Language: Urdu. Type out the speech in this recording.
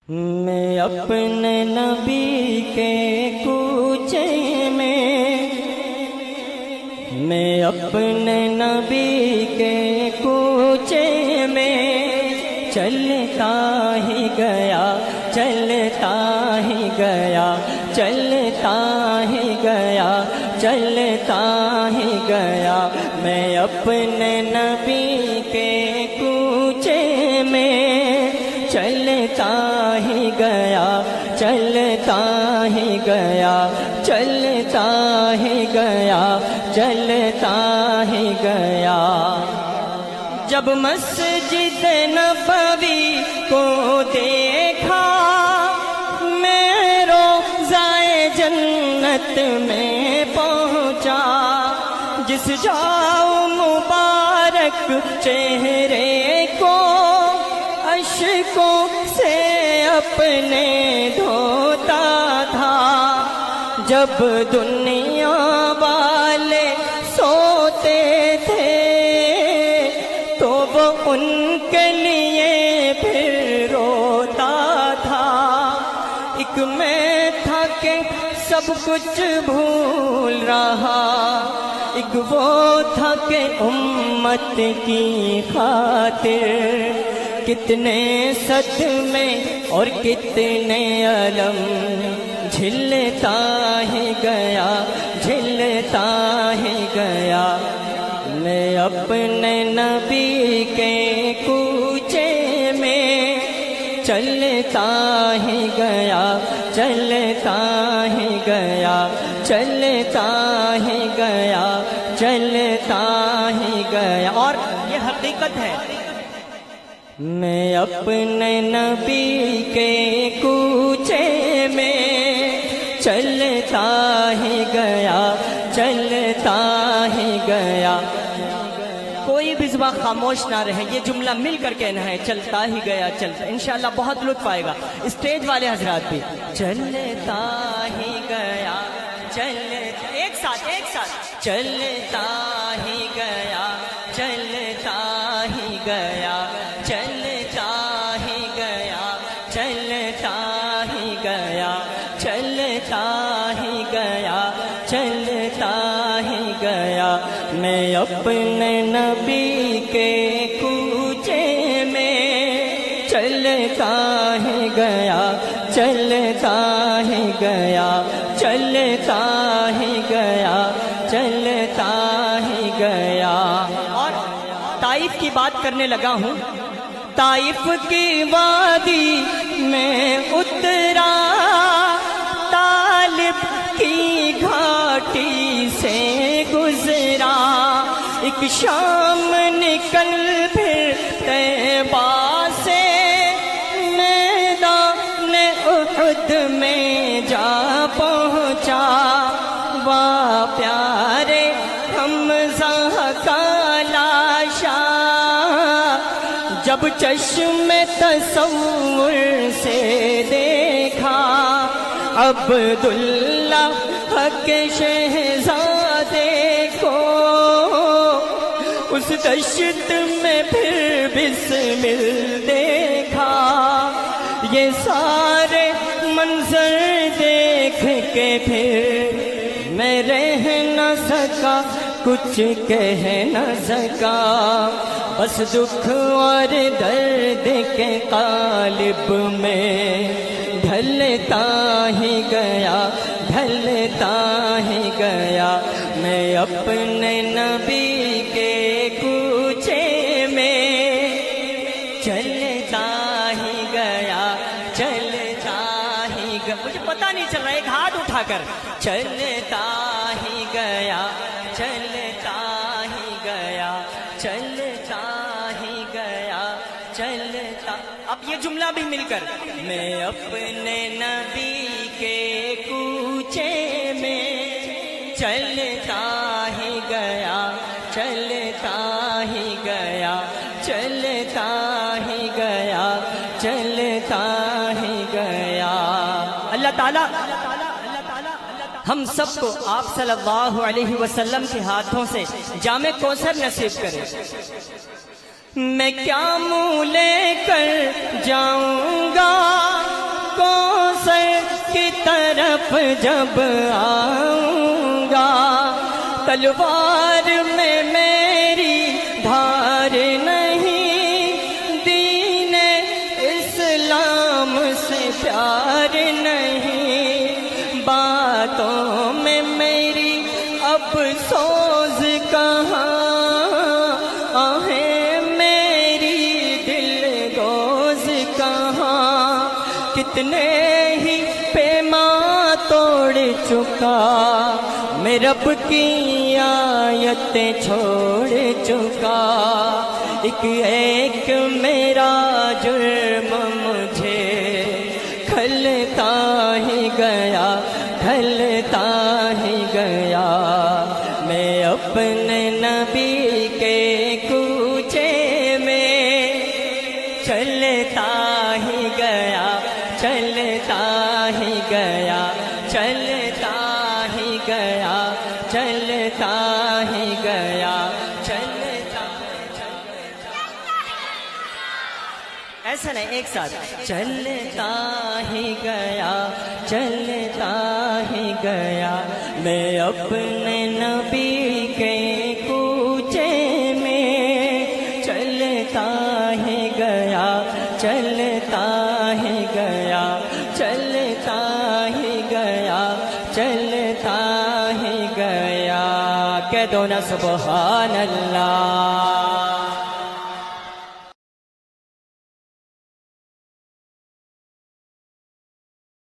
میں اپنے نبی کے کوچے میں اپنے نبی کے کوچے میں چلتا ہی گیا چلتا ہی گیا چلتا ہی گیا چلتا ہی گیا میں اپنے نبی کے کوچے میں چلتا ہی گیا چلتا ہی گیا چلتا ہی گیا چلتا ہی گیا جب مسجد نبوی کو دیکھا میں روضۂ جنت میں پہنچا جس جاؤ مبارک چہرے کو اشکوں سے اپنے دھوتا تھا جب دنیا والے سوتے تھے تو وہ ان کے لیے پھر روتا تھا ایک میں تھا کہ سب کچھ بھول رہا ایک وہ تھا کہ امت کی خاطر کتنے صدمے اور کتنے علم جھلتا ہی گیا جھلتا ہی گیا میں اپنے نبی کے کوچے میں چلتا ہی گیا چلتا ہی گیا چلتا ہی گیا چلتا ہی گیا اور یہ حقیقت ہے میں اپنے نبی کے کوچے میں چلتا ہی گیا چلتا ہی گیا کوئی بھی زبان خاموش نہ رہے یہ جملہ مل کر کہنا ہے چلتا ہی گیا چلتا انشاءاللہ بہت لطف آئے گا اسٹیج والے حضرات بھی چلتا ہی گیا چلتا ایک ساتھ چلتا ہی گیا چلتا ہی گیا چلتا ہی گیا چلتا ہی گیا چلتا ہی گیا چلتا ہی گیا میں اپنے نبی کے کوچے میں چلتا ہی گیا چلتا ہی گیا چلتا ہی گیا چلتا ہی گیا اور طائف کی بات کرنے لگا ہوں طائف کی وادی میں اترا طالب کی گھاٹی سے گزرا ایک شام نکل پھر طیبہ سے میدان احد میں جا پہنچا وا پیارے حمزہ کا لاشا جب چشم تصور سے دیکھا عبداللہ حق شہزادے کو اس دشت میں پھر بسمل دیکھا یہ سارے منظر دیکھ کے پھر میں رہ نہ سکا کچھ کہہ نہ سکا بس دکھ اور درد کے قالب میں ڈھلتا ہی گیا ڈھلتا ہی گیا میں اپنے نبی کے کوچے میں چلتا ہی گیا چلتا ہی گیا مجھے پتہ نہیں چل رہا ایک ہاتھ اٹھا کر چلتا ہی گیا چلتا ہی گیا چلتا ہی گیا چلتا اب یہ جملہ بھی مل کر میں اپنے نبی کے کوچے میں چلتا ہی گیا چلتا ہی گیا چلتا ہی گیا چلتا ہی گیا اللہ تعالیٰ ہم سب کو آپ صلی اللہ علیہ وسلم کے ہاتھوں سے جام کوثر نصیب کرے میں کیا منہ لے کر جاؤں گا طرف جب آؤں گا تلوار میں میری دھار نہیں، دین اسلام سے پیار نہیں، باتوں میں میری اب سوز کہاں، آہیں میری دل گوز کہاں، کتنے ہی پیماں توڑ چکا میں رب کی آیتیں چھوڑ چکا، ایک ایک میرا جرم مجھے کھلتا ہی گیا، ڈھلتا ہی گیا، میں اپنے نبی کے کوچے میں چلتا ہی گیا، چلتا ہی گیا، چلتا ہی گیا، چلتا ہی گیا، چلتا، ایسا نہیں، ایک ساتھ، چلتا ہی گیا، چلتا ہی گیا، میں اپنے نبی کے کوچے میں چلتا ہی گیا، چلتا ہی گیا، چلتا ہی گیا، چلتا ہی گیا، کہہ دو نا سبحان اللہ۔